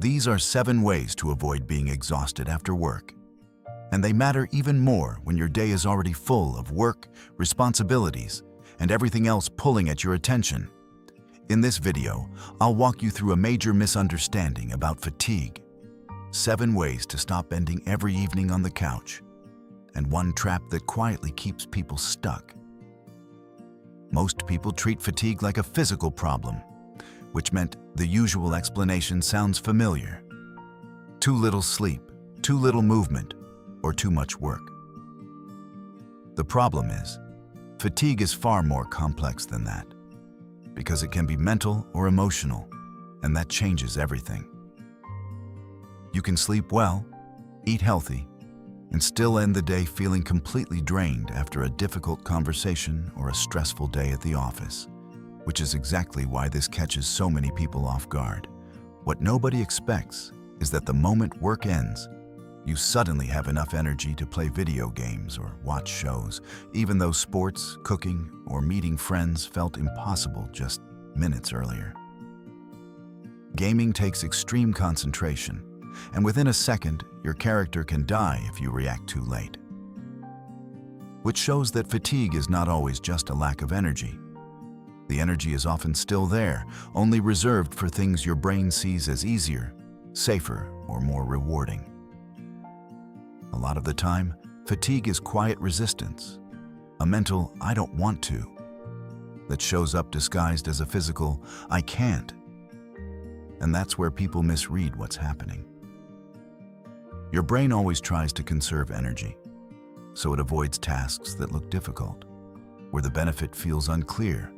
These are 7 ways to avoid being exhausted after work. And they matter even more when your day is already full of work, responsibilities, and everything else pulling at your attention. In this video, I'll walk you through a major misunderstanding about fatigue, 7 ways to stop ending every evening on the couch, and one trap that quietly keeps people stuck. Most people treat fatigue like a physical problem, which meant the usual explanation sounds familiar. Too little sleep, too little movement, or too much work. The problem is, fatigue is far more complex than that, because it can be mental or emotional, and that changes everything. You can sleep well, eat healthy, and still end the day feeling completely drained after a difficult conversation or a stressful day at the office, which is exactly why this catches so many people off guard. What nobody expects is that the moment work ends, you suddenly have enough energy to play video games or watch shows, even though sports, cooking, or meeting friends felt impossible just minutes earlier. Gaming takes extreme concentration, and within a second, your character can die if you react too late. Which shows that fatigue is not always just a lack of energy. The energy is often still there, only reserved for things your brain sees as easier, safer, or more rewarding. A lot of the time, fatigue is quiet resistance, a mental "I don't want to" that shows up disguised as a physical "I can't." And that's where people misread what's happening. Your brain always tries to conserve energy, so it avoids tasks that look difficult, where the benefit feels unclear,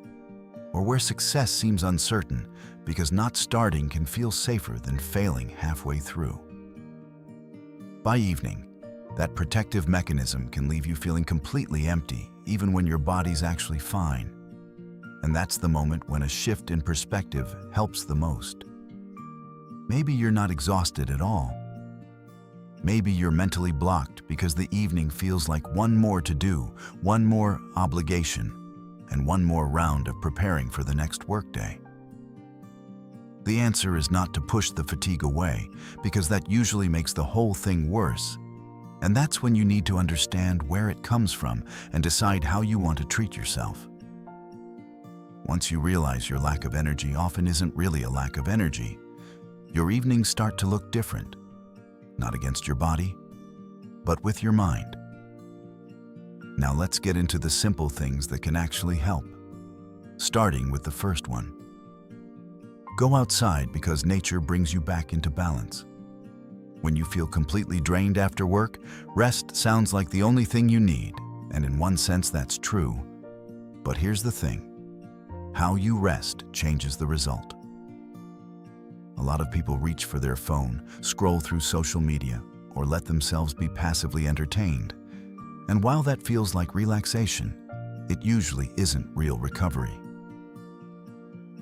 or where success seems uncertain, because not starting can feel safer than failing halfway through. By evening, that protective mechanism can leave you feeling completely empty, even when your body's actually fine. And that's the moment when a shift in perspective helps the most. Maybe you're not exhausted at all. Maybe you're mentally blocked because the evening feels like one more to do, one more obligation, and one more round of preparing for the next workday. The answer is not to push the fatigue away, because that usually makes the whole thing worse. And that's when you need to understand where it comes from and decide how you want to treat yourself. Once you realize your lack of energy often isn't really a lack of energy, your evenings start to look different. Not against your body, but with your mind. Now let's get into the simple things that can actually help. Starting with the first one. Go outside because nature brings you back into balance. When you feel completely drained after work, rest sounds like the only thing you need, and in one sense that's true. But here's the thing. How you rest changes the result. A lot of people reach for their phone, scroll through social media, or let themselves be passively entertained. And while that feels like relaxation, it usually isn't real recovery.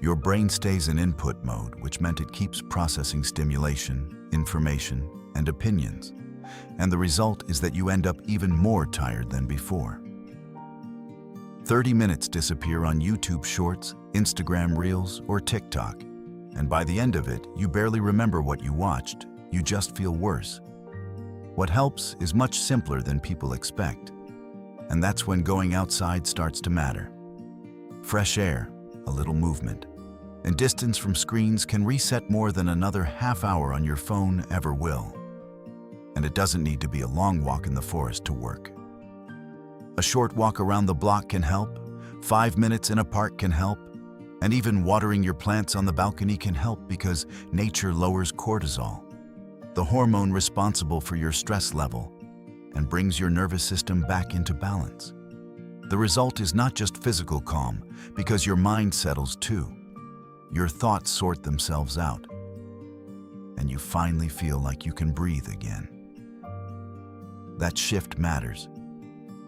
Your brain stays in input mode, which meant it keeps processing stimulation, information, and opinions. And the result is that you end up even more tired than before. 30 minutes disappear on YouTube Shorts, Instagram Reels, or TikTok. And by the end of it, you barely remember what you watched, you just feel worse. What helps is much simpler than people expect. And that's when going outside starts to matter. Fresh air, a little movement, and distance from screens can reset more than another half hour on your phone ever will. And it doesn't need to be a long walk in the forest to work. A short walk around the block can help, 5 minutes in a park can help, and even watering your plants on the balcony can help because nature lowers cortisol, the hormone responsible for your stress level, and brings your nervous system back into balance. The result is not just physical calm, because your mind settles too. Your thoughts sort themselves out, and you finally feel like you can breathe again. That shift matters,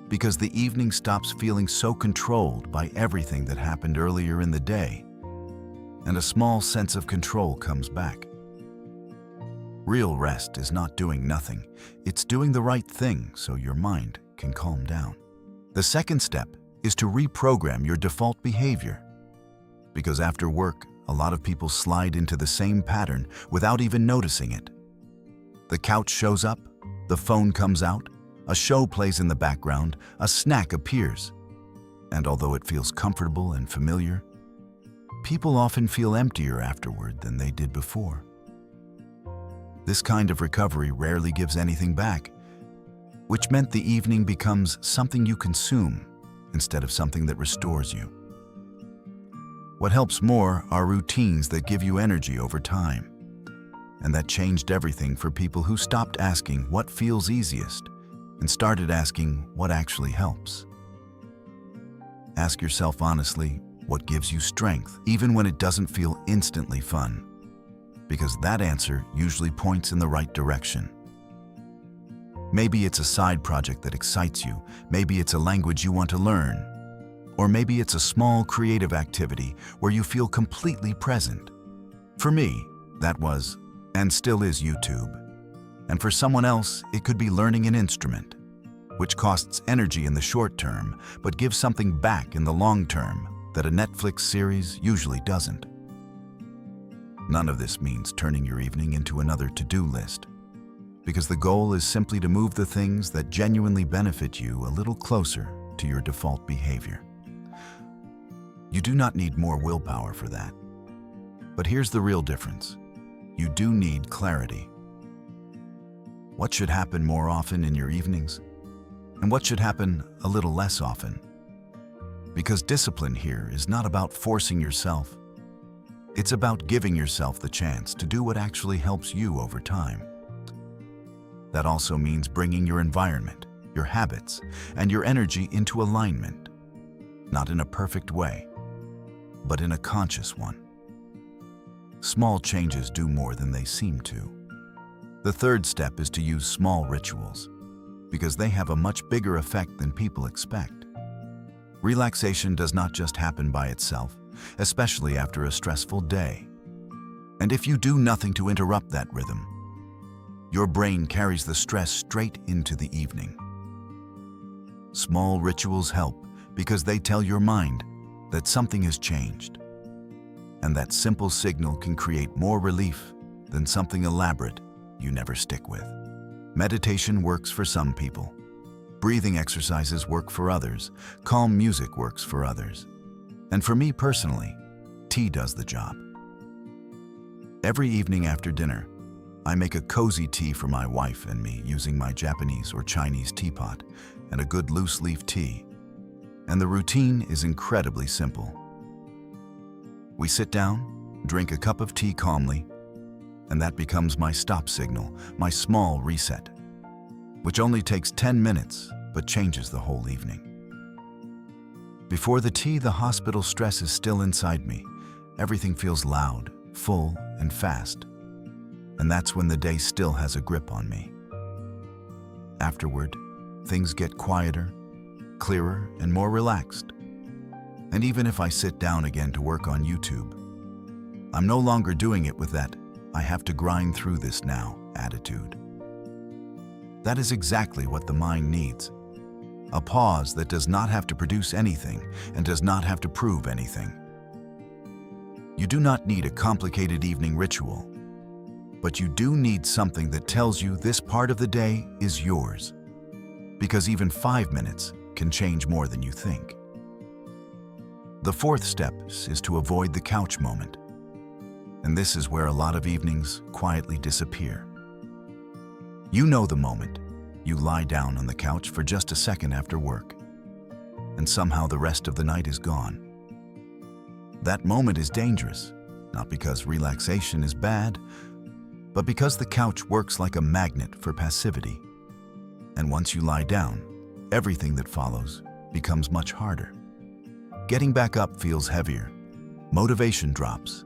because the evening stops feeling so controlled by everything that happened earlier in the day, and a small sense of control comes back. Real rest is not doing nothing, it's doing the right thing so your mind can calm down. The second step is to reprogram your default behavior. Because after work, a lot of people slide into the same pattern without even noticing it. The couch shows up, the phone comes out, a show plays in the background, a snack appears. And although it feels comfortable and familiar, people often feel emptier afterward than they did before. This kind of recovery rarely gives anything back, which meant the evening becomes something you consume instead of something that restores you. What helps more are routines that give you energy over time. And that changed everything for people who stopped asking what feels easiest and started asking what actually helps. Ask yourself honestly, what gives you strength, even when it doesn't feel instantly fun? Because that answer usually points in the right direction. Maybe it's a side project that excites you, maybe it's a language you want to learn, or maybe it's a small creative activity where you feel completely present. For me, that was, and still is, YouTube. And for someone else, it could be learning an instrument, which costs energy in the short term, but gives something back in the long term that a Netflix series usually doesn't. None of this means turning your evening into another to-do list, because the goal is simply to move the things that genuinely benefit you a little closer to your default behavior. You do not need more willpower for that. But here's the real difference. You do need clarity. What should happen more often in your evenings? And what should happen a little less often? Because discipline here is not about forcing yourself. It's about giving yourself the chance to do what actually helps you over time. That also means bringing your environment, your habits, and your energy into alignment, not in a perfect way, but in a conscious one. Small changes do more than they seem to. The third step is to use small rituals, because they have a much bigger effect than people expect. Relaxation does not just happen by itself, especially after a stressful day. And if you do nothing to interrupt that rhythm, your brain carries the stress straight into the evening. Small rituals help because they tell your mind that something has changed. And that simple signal can create more relief than something elaborate you never stick with. Meditation works for some people. Breathing exercises work for others. Calm music works for others. And for me personally, tea does the job. Every evening after dinner, I make a cozy tea for my wife and me using my Japanese or Chinese teapot and a good loose leaf tea. And the routine is incredibly simple. We sit down, drink a cup of tea calmly, and that becomes my stop signal, my small reset, which only takes 10 minutes but changes the whole evening. Before the tea, the hospital stress is still inside me. Everything feels loud, full, and fast. And that's when the day still has a grip on me. Afterward, things get quieter, clearer, and more relaxed. And even if I sit down again to work on YouTube, I'm no longer doing it with that "I have to grind through this now" attitude. That is exactly what the mind needs. A pause that does not have to produce anything and does not have to prove anything. You do not need a complicated evening ritual, but you do need something that tells you this part of the day is yours. Because even 5 minutes can change more than you think. The fourth step is to avoid the couch moment. And this is where a lot of evenings quietly disappear. You know the moment. You lie down on the couch for just a second after work, and somehow the rest of the night is gone. That moment is dangerous, not because relaxation is bad, but because the couch works like a magnet for passivity. And once you lie down, everything that follows becomes much harder. Getting back up feels heavier, motivation drops,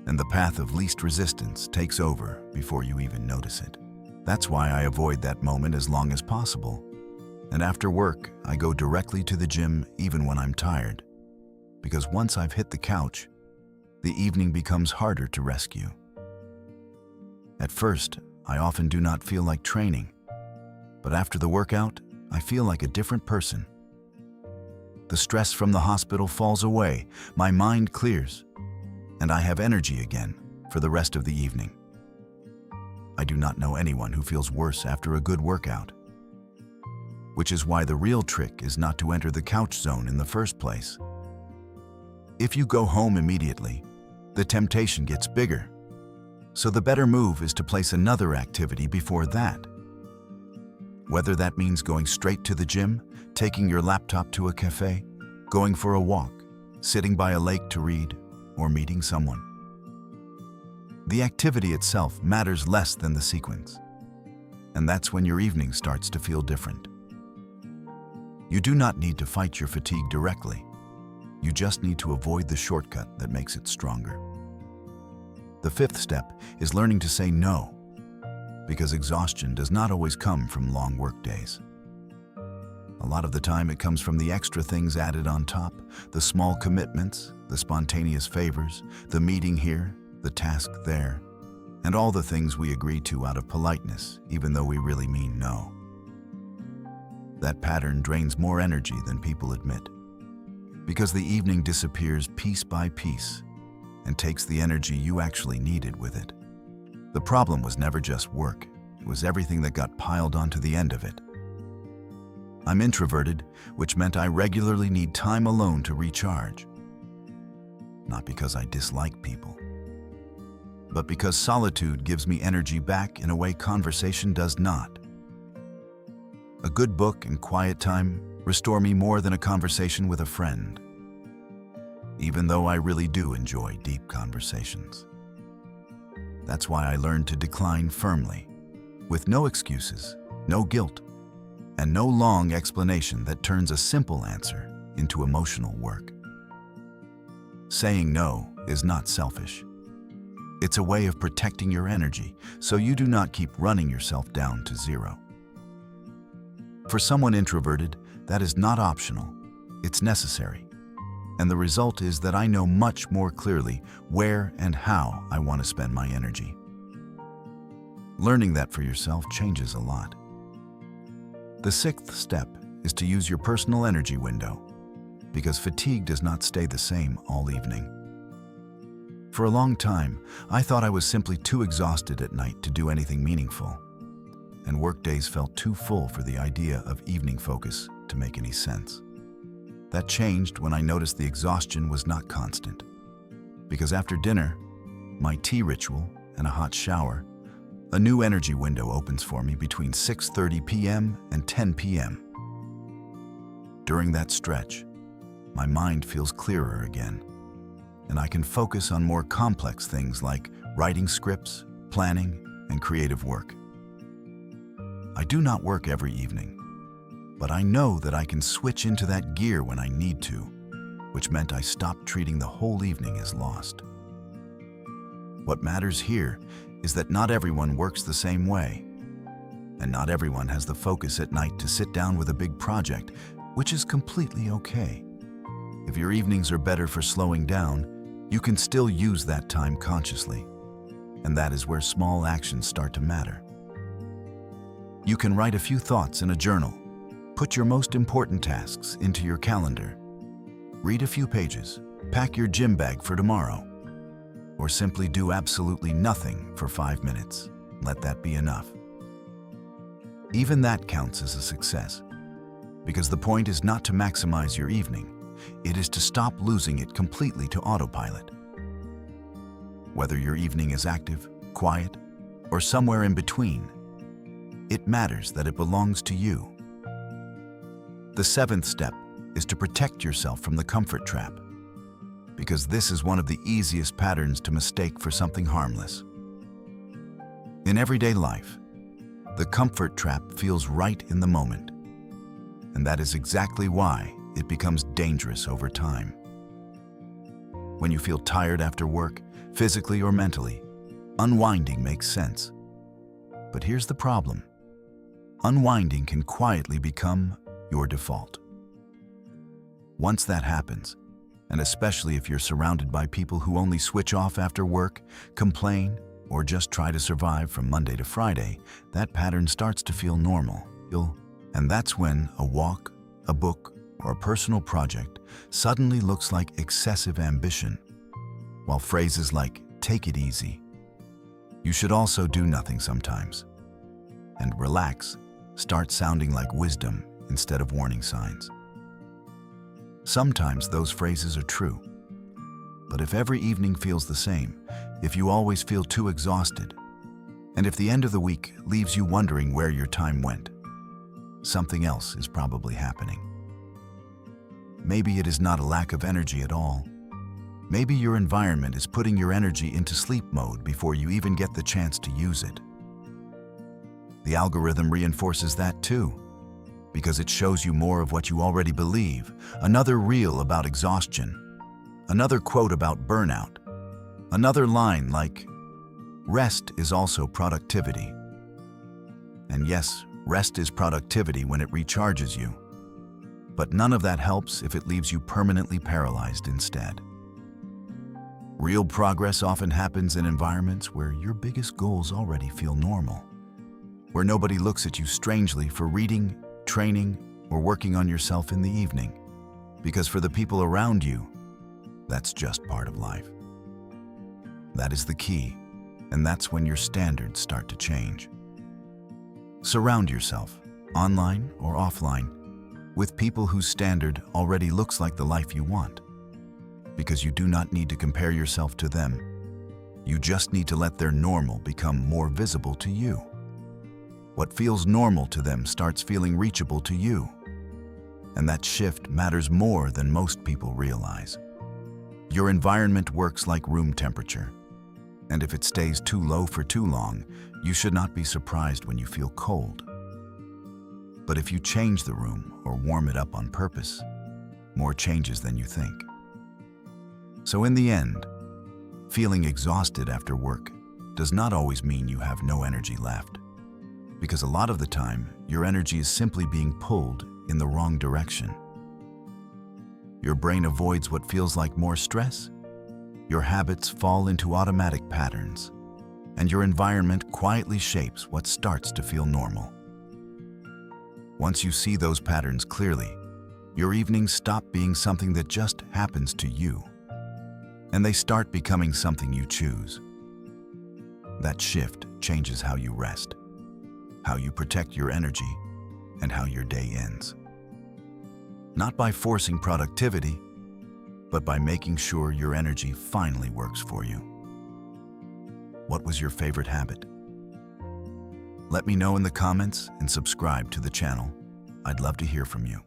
and the path of least resistance takes over before you even notice it. That's why I avoid that moment as long as possible. And after work, I go directly to the gym even when I'm tired. Because once I've hit the couch, the evening becomes harder to rescue. At first, I often do not feel like training. But after the workout, I feel like a different person. The stress from the hospital falls away, my mind clears, and I have energy again for the rest of the evening. I do not know anyone who feels worse after a good workout. Which is why the real trick is not to enter the couch zone in the first place. If you go home immediately, the temptation gets bigger. So the better move is to place another activity before that. Whether that means going straight to the gym, taking your laptop to a cafe, going for a walk, sitting by a lake to read, or meeting someone. The activity itself matters less than the sequence. And that's when your evening starts to feel different. You do not need to fight your fatigue directly. You just need to avoid the shortcut that makes it stronger. The fifth step is learning to say no, because exhaustion does not always come from long work days. A lot of the time it comes from the extra things added on top, the small commitments, the spontaneous favors, the meeting here, the task there, and all the things we agree to out of politeness, even though we really mean no. That pattern drains more energy than people admit, because the evening disappears piece by piece and takes the energy you actually needed with it. The problem was never just work, it was everything that got piled onto the end of it. I'm introverted, which meant I regularly need time alone to recharge. Not because I dislike people, but because solitude gives me energy back in a way conversation does not. A good book and quiet time restore me more than a conversation with a friend, even though I really do enjoy deep conversations. That's why I learned to decline firmly, with no excuses, no guilt, and no long explanation that turns a simple answer into emotional work. Saying no is not selfish. It's a way of protecting your energy so you do not keep running yourself down to zero. For someone introverted, that is not optional, it's necessary. And the result is that I know much more clearly where and how I want to spend my energy. Learning that for yourself changes a lot. The sixth step is to use your personal energy window, because fatigue does not stay the same all evening. For a long time, I thought I was simply too exhausted at night to do anything meaningful, and workdays felt too full for the idea of evening focus to make any sense. That changed when I noticed the exhaustion was not constant, because after dinner, my tea ritual, and a hot shower, a new energy window opens for me between 6:30 p.m. and 10 p.m. During that stretch, my mind feels clearer again, and I can focus on more complex things like writing scripts, planning, and creative work. I do not work every evening, but I know that I can switch into that gear when I need to, which meant I stopped treating the whole evening as lost. What matters here is that not everyone works the same way, and not everyone has the focus at night to sit down with a big project, which is completely okay. If your evenings are better for slowing down, you can still use that time consciously, and that is where small actions start to matter. You can write a few thoughts in a journal, put your most important tasks into your calendar, read a few pages, pack your gym bag for tomorrow, or simply do absolutely nothing for 5 minutes. Let that be enough. Even that counts as a success, because the point is not to maximize your evening, it is to stop losing it completely to autopilot. Whether your evening is active, quiet, or somewhere in between, it matters that it belongs to you. The seventh step is to protect yourself from the comfort trap, because this is one of the easiest patterns to mistake for something harmless. In everyday life, the comfort trap feels right in the moment, and that is exactly why it becomes dangerous over time. When you feel tired after work, physically or mentally, unwinding makes sense. But here's the problem. Unwinding can quietly become your default. Once that happens, and especially if you're surrounded by people who only switch off after work, complain, or just try to survive from Monday to Friday, that pattern starts to feel normal. And that's when a walk, a book, or a personal project suddenly looks like excessive ambition. while phrases like "take it easy," "you should also do nothing sometimes," and "relax" start sounding like wisdom instead of warning signs. Sometimes those phrases are true, but if every evening feels the same, if you always feel too exhausted, and if the end of the week leaves you wondering where your time went, something else is probably happening. Maybe it is not a lack of energy at all. Maybe your environment is putting your energy into sleep mode before you even get the chance to use it. The algorithm reinforces that too, because it shows you more of what you already believe. Another reel about exhaustion, another quote about burnout, another line like, "Rest is also productivity." And yes, rest is productivity when it recharges you. But none of that helps if it leaves you permanently paralyzed instead. Real progress often happens in environments where your biggest goals already feel normal, where nobody looks at you strangely for reading, training, or working on yourself in the evening, because for the people around you, that's just part of life. That is the key, and that's when your standards start to change. Surround yourself, online or offline, with people whose standard already looks like the life you want, because you do not need to compare yourself to them. You just need to let their normal become more visible to you. What feels normal to them starts feeling reachable to you. And that shift matters more than most people realize. Your environment works like room temperature. And if it stays too low for too long, you should not be surprised when you feel cold. But if you change the room or warm it up on purpose, more changes than you think. So in the end, feeling exhausted after work does not always mean you have no energy left. Because a lot of the time, your energy is simply being pulled in the wrong direction. Your brain avoids what feels like more stress, your habits fall into automatic patterns, and your environment quietly shapes what starts to feel normal. Once you see those patterns clearly, your evenings stop being something that just happens to you, and they start becoming something you choose. That shift changes how you rest, how you protect your energy, and how your day ends. Not by forcing productivity, but by making sure your energy finally works for you. What was your favorite habit? Let me know in the comments and subscribe to the channel. I'd love to hear from you.